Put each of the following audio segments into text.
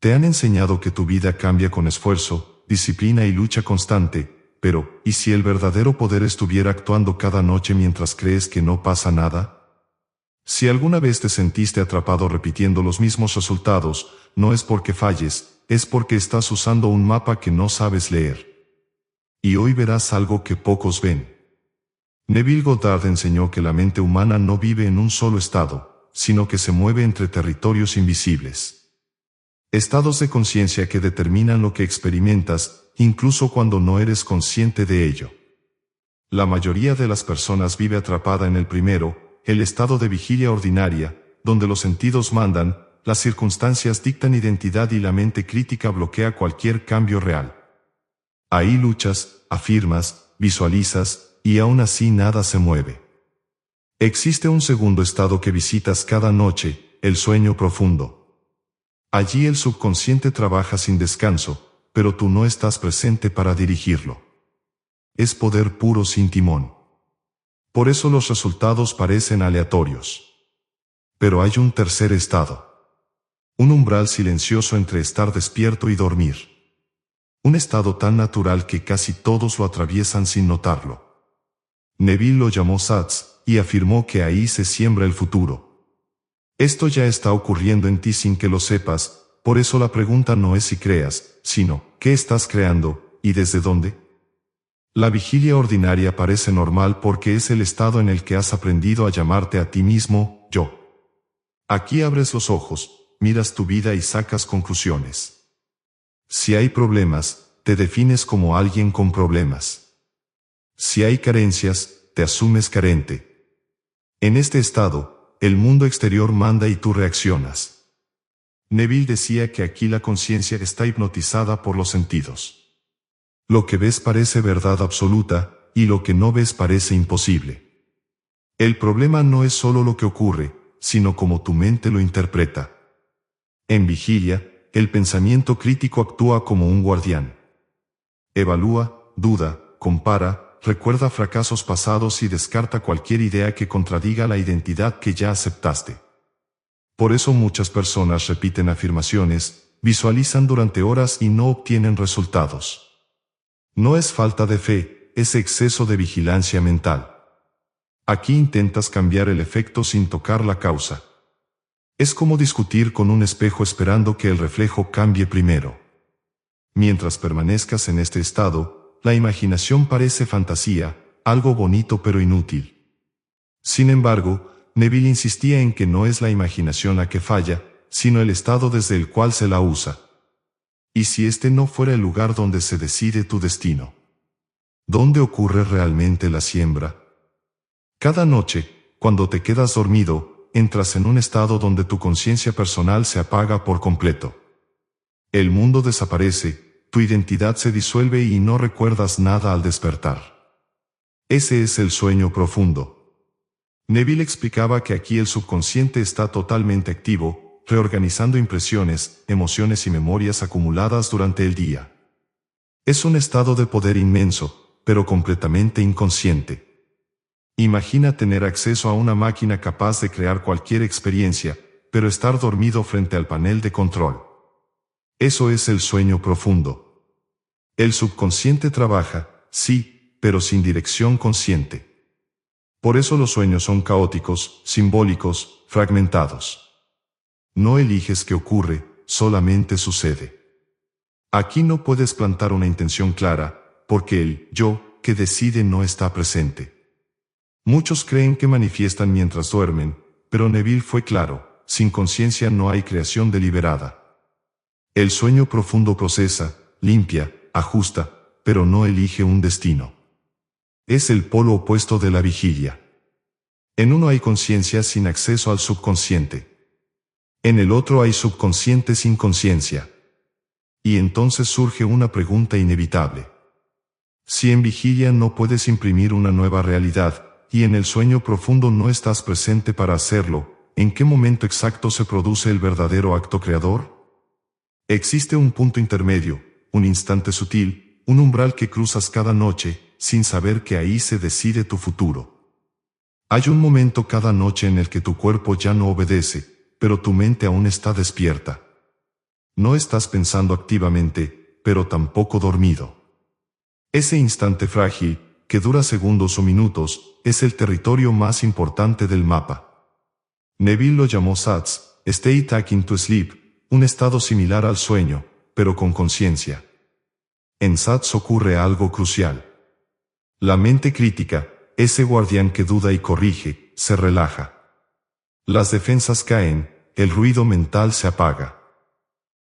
Te han enseñado que tu vida cambia con esfuerzo, disciplina y lucha constante, pero, ¿y si el verdadero poder estuviera actuando cada noche mientras crees que no pasa nada? Si alguna vez te sentiste atrapado repitiendo los mismos resultados, no es porque falles, es porque estás usando un mapa que no sabes leer. Y hoy verás algo que pocos ven. Neville Goddard enseñó que la mente humana no vive en un solo estado, sino que se mueve entre territorios invisibles. Estados de conciencia que determinan lo que experimentas, incluso cuando no eres consciente de ello. La mayoría de las personas vive atrapada en el primero, el estado de vigilia ordinaria, donde los sentidos mandan, las circunstancias dictan identidad y la mente crítica bloquea cualquier cambio real. Ahí luchas, afirmas, visualizas, y aún así nada se mueve. Existe un segundo estado que visitas cada noche, el sueño profundo. Allí el subconsciente trabaja sin descanso, pero tú no estás presente para dirigirlo. Es poder puro sin timón. Por eso los resultados parecen aleatorios. Pero hay un tercer estado. Un umbral silencioso entre estar despierto y dormir. Un estado tan natural que casi todos lo atraviesan sin notarlo. Neville lo llamó SATS, y afirmó que ahí se siembra el futuro. Esto ya está ocurriendo en ti sin que lo sepas, por eso la pregunta no es si creas, sino, ¿qué estás creando, y desde dónde? La vigilia ordinaria parece normal porque es el estado en el que has aprendido a llamarte a ti mismo, yo. Aquí abres los ojos, miras tu vida y sacas conclusiones. Si hay problemas, te defines como alguien con problemas. Si hay carencias, te asumes carente. En este estado, el mundo exterior manda y tú reaccionas. Neville decía que aquí la conciencia está hipnotizada por los sentidos. Lo que ves parece verdad absoluta, y lo que no ves parece imposible. El problema no es solo lo que ocurre, sino cómo tu mente lo interpreta. En vigilia, el pensamiento crítico actúa como un guardián. Evalúa, duda, compara, recuerda fracasos pasados y descarta cualquier idea que contradiga la identidad que ya aceptaste. Por eso muchas personas repiten afirmaciones, visualizan durante horas y no obtienen resultados. No es falta de fe, es exceso de vigilancia mental. Aquí intentas cambiar el efecto sin tocar la causa. Es como discutir con un espejo esperando que el reflejo cambie primero. Mientras permanezcas en este estado, la imaginación parece fantasía, algo bonito pero inútil. Sin embargo, Neville insistía en que no es la imaginación la que falla, sino el estado desde el cual se la usa. ¿Y si este no fuera el lugar donde se decide tu destino? ¿Dónde ocurre realmente la siembra? Cada noche, cuando te quedas dormido, entras en un estado donde tu conciencia personal se apaga por completo. El mundo desaparece. Tu identidad se disuelve y no recuerdas nada al despertar. Ese es el sueño profundo. Neville explicaba que aquí el subconsciente está totalmente activo, reorganizando impresiones, emociones y memorias acumuladas durante el día. Es un estado de poder inmenso, pero completamente inconsciente. Imagina tener acceso a una máquina capaz de crear cualquier experiencia, pero estar dormido frente al panel de control. Eso es el sueño profundo. El subconsciente trabaja, sí, pero sin dirección consciente. Por eso los sueños son caóticos, simbólicos, fragmentados. No eliges qué ocurre, solamente sucede. Aquí no puedes plantar una intención clara, porque el yo que decide no está presente. Muchos creen que manifiestan mientras duermen, pero Neville fue claro, sin conciencia no hay creación deliberada. El sueño profundo procesa, limpia, ajusta, pero no elige un destino. Es el polo opuesto de la vigilia. En uno hay conciencia sin acceso al subconsciente. En el otro hay subconsciente sin conciencia. Y entonces surge una pregunta inevitable. Si en vigilia no puedes imprimir una nueva realidad, y en el sueño profundo no estás presente para hacerlo, ¿en qué momento exacto se produce el verdadero acto creador? Existe un punto intermedio, un instante sutil, un umbral que cruzas cada noche, sin saber que ahí se decide tu futuro. Hay un momento cada noche en el que tu cuerpo ya no obedece, pero tu mente aún está despierta. No estás pensando activamente, pero tampoco dormido. Ese instante frágil, que dura segundos o minutos, es el territorio más importante del mapa. Neville lo llamó SATS, State Akin to Sleep, un estado similar al sueño, pero con conciencia. En SATS ocurre algo crucial. La mente crítica, ese guardián que duda y corrige, se relaja. Las defensas caen, el ruido mental se apaga.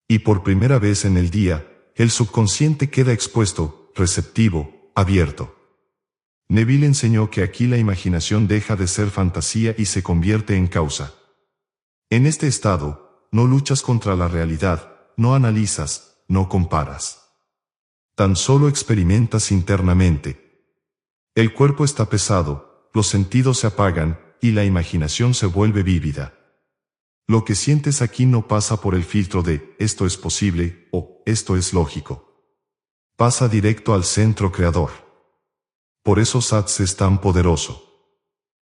Y por primera vez en el día, el subconsciente queda expuesto, receptivo, abierto. Neville enseñó que aquí la imaginación deja de ser fantasía y se convierte en causa. En este estado, no luchas contra la realidad, no analizas, no comparas. Tan solo experimentas internamente. El cuerpo está pesado, los sentidos se apagan, y la imaginación se vuelve vívida. Lo que sientes aquí no pasa por el filtro de «esto es posible» o «esto es lógico». Pasa directo al centro creador. Por eso SATS es tan poderoso.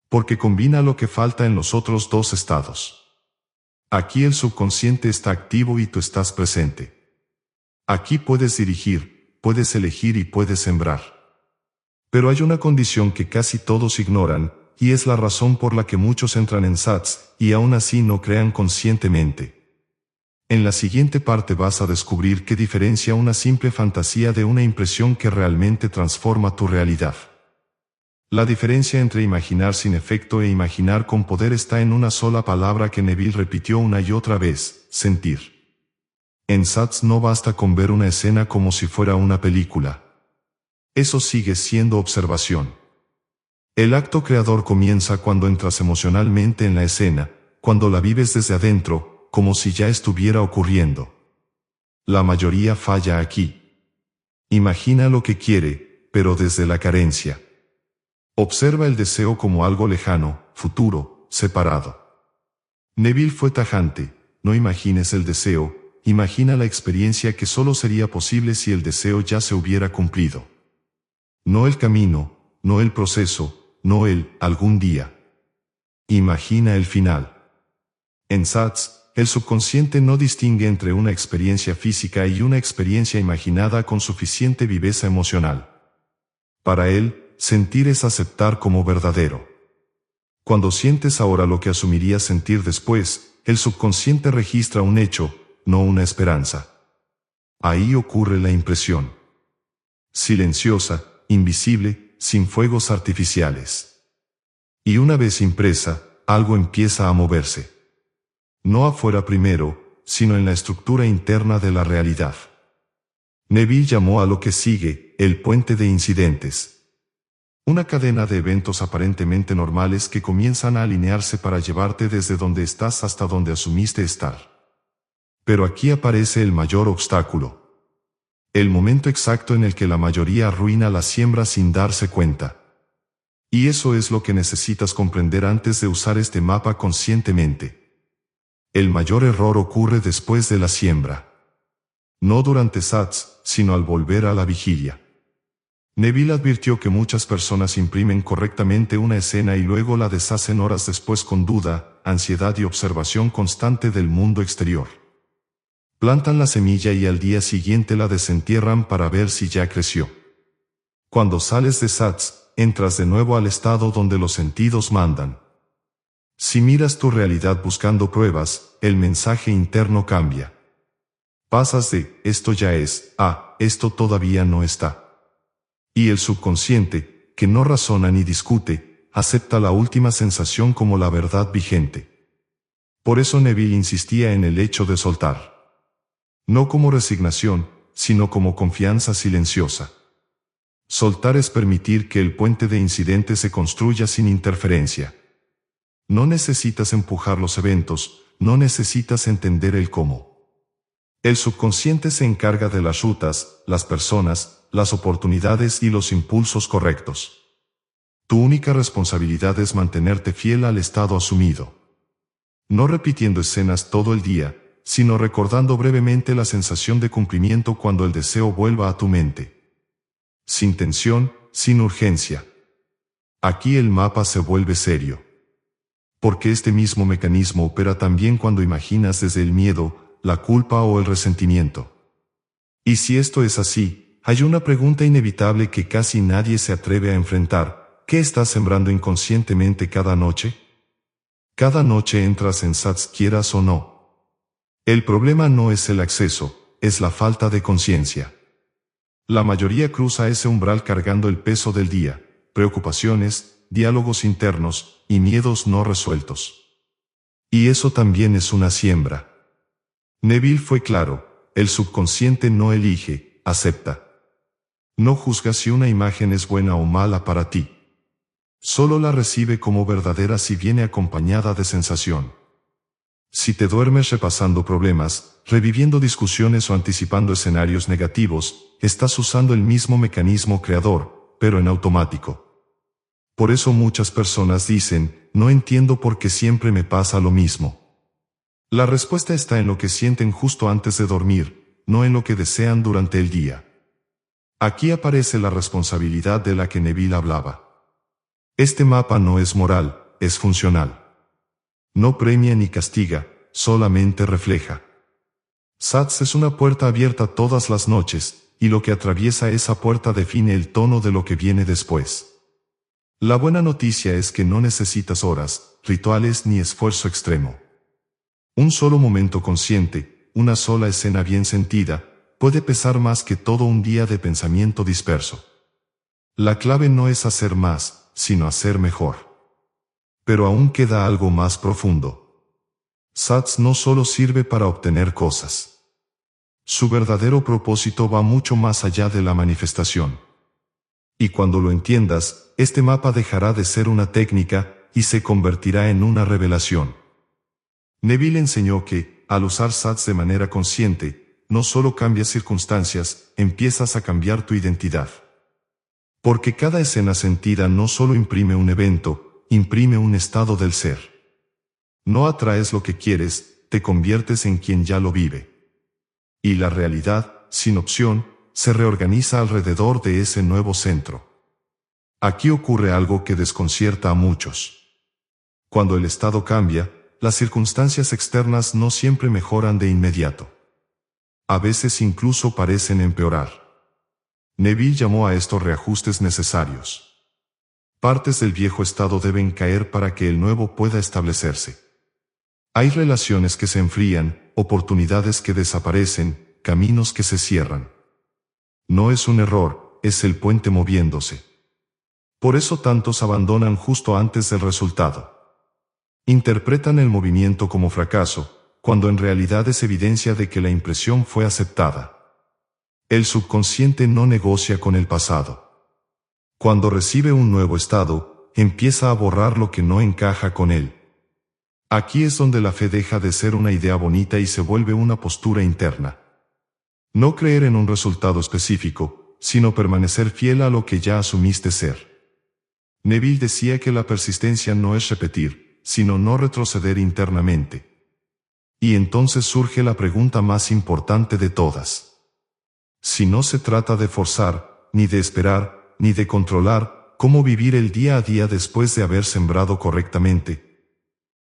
Porque combina lo que falta en los otros dos estados. Aquí el subconsciente está activo y tú estás presente. Aquí puedes dirigir, puedes elegir y puedes sembrar. Pero hay una condición que casi todos ignoran, y es la razón por la que muchos entran en SATS, y aún así no crean conscientemente. En la siguiente parte vas a descubrir qué diferencia una simple fantasía de una impresión que realmente transforma tu realidad. La diferencia entre imaginar sin efecto e imaginar con poder está en una sola palabra que Neville repitió una y otra vez: sentir. En SATS no basta con ver una escena como si fuera una película. Eso sigue siendo observación. El acto creador comienza cuando entras emocionalmente en la escena, cuando la vives desde adentro, como si ya estuviera ocurriendo. La mayoría falla aquí. Imagina lo que quiere, pero desde la carencia. Observa el deseo como algo lejano, futuro, separado. Neville fue tajante: no imagines el deseo, imagina la experiencia que solo sería posible si el deseo ya se hubiera cumplido. No el camino, no el proceso, no el algún día. Imagina el final. En SATS, el subconsciente no distingue entre una experiencia física y una experiencia imaginada con suficiente viveza emocional. Para él, sentir es aceptar como verdadero. Cuando sientes ahora lo que asumirías sentir después, el subconsciente registra un hecho, no una esperanza. Ahí ocurre la impresión. Silenciosa, invisible, sin fuegos artificiales. Y una vez impresa, algo empieza a moverse. No afuera primero, sino en la estructura interna de la realidad. Neville llamó a lo que sigue, el puente de incidentes. Una cadena de eventos aparentemente normales que comienzan a alinearse para llevarte desde donde estás hasta donde asumiste estar. Pero aquí aparece el mayor obstáculo. El momento exacto en el que la mayoría arruina la siembra sin darse cuenta. Y eso es lo que necesitas comprender antes de usar este mapa conscientemente. El mayor error ocurre después de la siembra. No durante SATS, sino al volver a la vigilia. Neville advirtió que muchas personas imprimen correctamente una escena y luego la deshacen horas después con duda, ansiedad y observación constante del mundo exterior. Plantan la semilla y al día siguiente la desentierran para ver si ya creció. Cuando sales de SATS, entras de nuevo al estado donde los sentidos mandan. Si miras tu realidad buscando pruebas, el mensaje interno cambia. Pasas de «esto ya es» a «esto todavía no está». Y el subconsciente, que no razona ni discute, acepta la última sensación como la verdad vigente. Por eso Neville insistía en el hecho de soltar. No como resignación, sino como confianza silenciosa. Soltar es permitir que el puente de incidentes se construya sin interferencia. No necesitas empujar los eventos, no necesitas entender el cómo. El subconsciente se encarga de las rutas, las personas, las oportunidades y los impulsos correctos. Tu única responsabilidad es mantenerte fiel al estado asumido. No repitiendo escenas todo el día, sino recordando brevemente la sensación de cumplimiento cuando el deseo vuelva a tu mente. Sin tensión, sin urgencia. Aquí el mapa se vuelve serio. Porque este mismo mecanismo opera también cuando imaginas desde el miedo, la culpa o el resentimiento. Y si esto es así, hay una pregunta inevitable que casi nadie se atreve a enfrentar: ¿qué estás sembrando inconscientemente cada noche? Cada noche entras en SATS quieras o no. El problema no es el acceso, es la falta de conciencia. La mayoría cruza ese umbral cargando el peso del día, preocupaciones, diálogos internos y miedos no resueltos. Y eso también es una siembra. Neville fue claro: el subconsciente no elige, acepta. No juzga si una imagen es buena o mala para ti. Solo la recibe como verdadera si viene acompañada de sensación. Si te duermes repasando problemas, reviviendo discusiones o anticipando escenarios negativos, estás usando el mismo mecanismo creador, pero en automático. Por eso muchas personas dicen: no entiendo por qué siempre me pasa lo mismo. La respuesta está en lo que sienten justo antes de dormir, no en lo que desean durante el día. Aquí aparece la responsabilidad de la que Neville hablaba. Este mapa no es moral, es funcional. No premia ni castiga, solamente refleja. SATS es una puerta abierta todas las noches, y lo que atraviesa esa puerta define el tono de lo que viene después. La buena noticia es que no necesitas horas, rituales ni esfuerzo extremo. Un solo momento consciente, una sola escena bien sentida, puede pesar más que todo un día de pensamiento disperso. La clave no es hacer más, sino hacer mejor. Pero aún queda algo más profundo. SATS no solo sirve para obtener cosas. Su verdadero propósito va mucho más allá de la manifestación. Y cuando lo entiendas, este mapa dejará de ser una técnica y se convertirá en una revelación. Neville enseñó que, al usar SATS de manera consciente, no solo cambias circunstancias, empiezas a cambiar tu identidad. Porque cada escena sentida no solo imprime un evento, imprime un estado del ser. No atraes lo que quieres, te conviertes en quien ya lo vive. Y la realidad, sin opción, se reorganiza alrededor de ese nuevo centro. Aquí ocurre algo que desconcierta a muchos. Cuando el estado cambia, las circunstancias externas no siempre mejoran de inmediato. A veces incluso parecen empeorar. Neville llamó a estos reajustes necesarios. Partes del viejo estado deben caer para que el nuevo pueda establecerse. Hay relaciones que se enfrían, oportunidades que desaparecen, caminos que se cierran. No es un error, es el puente moviéndose. Por eso tantos abandonan justo antes del resultado. Interpretan el movimiento como fracaso, cuando en realidad es evidencia de que la impresión fue aceptada. El subconsciente no negocia con el pasado. Cuando recibe un nuevo estado, empieza a borrar lo que no encaja con él. Aquí es donde la fe deja de ser una idea bonita y se vuelve una postura interna. No creer en un resultado específico, sino permanecer fiel a lo que ya asumiste ser. Neville decía que la persistencia no es repetir, sino no retroceder internamente. Y entonces surge la pregunta más importante de todas. Si no se trata de forzar, ni de esperar, ni de controlar, ¿cómo vivir el día a día después de haber sembrado correctamente?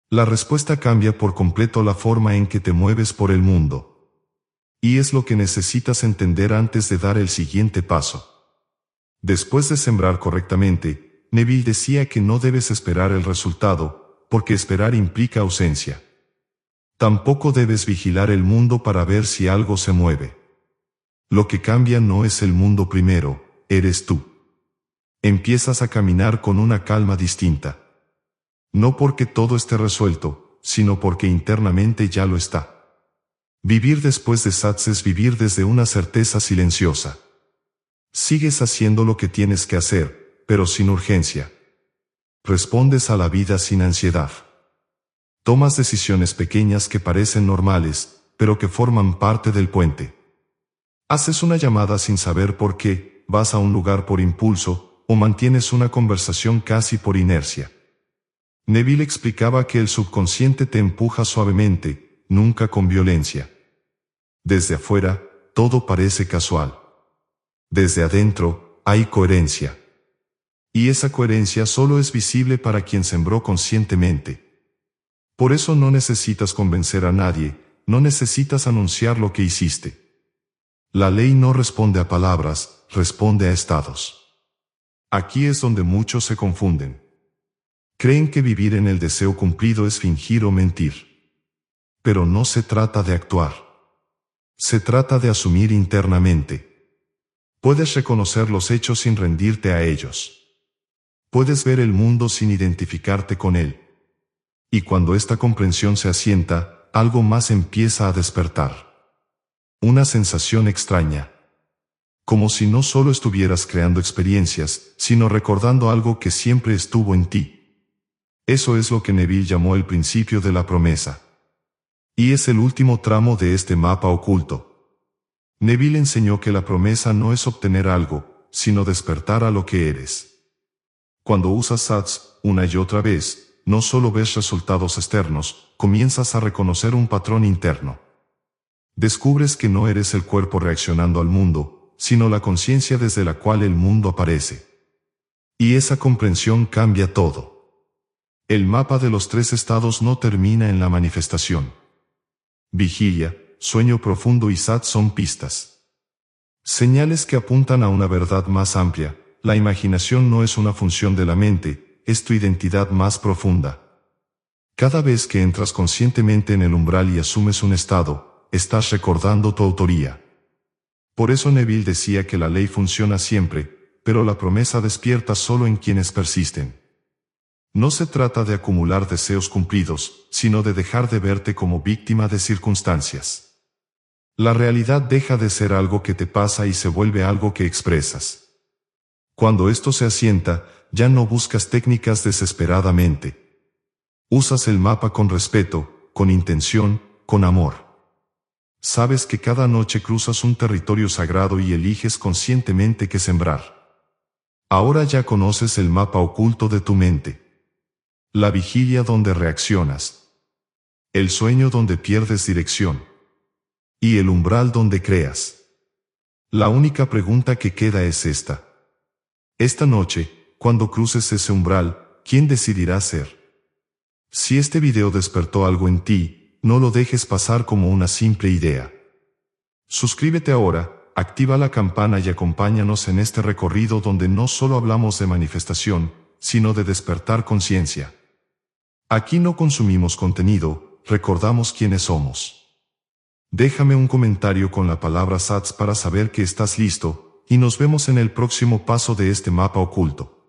La respuesta cambia por completo la forma en que te mueves por el mundo. Y es lo que necesitas entender antes de dar el siguiente paso. Después de sembrar correctamente, Neville decía que no debes esperar el resultado, porque esperar implica ausencia. Tampoco debes vigilar el mundo para ver si algo se mueve. Lo que cambia no es el mundo primero, eres tú. Empiezas a caminar con una calma distinta. No porque todo esté resuelto, sino porque internamente ya lo está. Vivir después de SATS es vivir desde una certeza silenciosa. Sigues haciendo lo que tienes que hacer, pero sin urgencia. Respondes a la vida sin ansiedad. Tomas decisiones pequeñas que parecen normales, pero que forman parte del puente. Haces una llamada sin saber por qué, vas a un lugar por impulso, o mantienes una conversación casi por inercia. Neville explicaba que el subconsciente te empuja suavemente, nunca con violencia. Desde afuera, todo parece casual. Desde adentro, hay coherencia. Y esa coherencia solo es visible para quien sembró conscientemente. Por eso no necesitas convencer a nadie, no necesitas anunciar lo que hiciste. La ley no responde a palabras, responde a estados. Aquí es donde muchos se confunden. Creen que vivir en el deseo cumplido es fingir o mentir. Pero no se trata de actuar. Se trata de asumir internamente. Puedes reconocer los hechos sin rendirte a ellos. Puedes ver el mundo sin identificarte con él. Y cuando esta comprensión se asienta, algo más empieza a despertar. Una sensación extraña. Como si no solo estuvieras creando experiencias, sino recordando algo que siempre estuvo en ti. Eso es lo que Neville llamó el principio de la promesa. Y es el último tramo de este mapa oculto. Neville enseñó que la promesa no es obtener algo, sino despertar a lo que eres. Cuando usas SATS una y otra vez, no solo ves resultados externos, comienzas a reconocer un patrón interno. Descubres que no eres el cuerpo reaccionando al mundo, sino la conciencia desde la cual el mundo aparece. Y esa comprensión cambia todo. El mapa de los 3 estados no termina en la manifestación. Vigilia, sueño profundo y SATS son pistas. Señales que apuntan a una verdad más amplia. La imaginación no es una función de la mente, es tu identidad más profunda. Cada vez que entras conscientemente en el umbral y asumes un estado, estás recordando tu autoría. Por eso Neville decía que la ley funciona siempre, pero la promesa despierta solo en quienes persisten. No se trata de acumular deseos cumplidos, sino de dejar de verte como víctima de circunstancias. La realidad deja de ser algo que te pasa y se vuelve algo que expresas. Cuando esto se asienta, ya no buscas técnicas desesperadamente. Usas el mapa con respeto, con intención, con amor. Sabes que cada noche cruzas un territorio sagrado y eliges conscientemente qué sembrar. Ahora ya conoces el mapa oculto de tu mente. La vigilia donde reaccionas. El sueño donde pierdes dirección. Y el umbral donde creas. La única pregunta que queda es esta. Esta noche, cuando cruces ese umbral, ¿quién decidirá ser? Si este video despertó algo en ti, no lo dejes pasar como una simple idea. Suscríbete ahora, activa la campana y acompáñanos en este recorrido donde no solo hablamos de manifestación, sino de despertar conciencia. Aquí no consumimos contenido, recordamos quiénes somos. Déjame un comentario con la palabra SATS para saber que estás listo, y nos vemos en el próximo paso de este mapa oculto.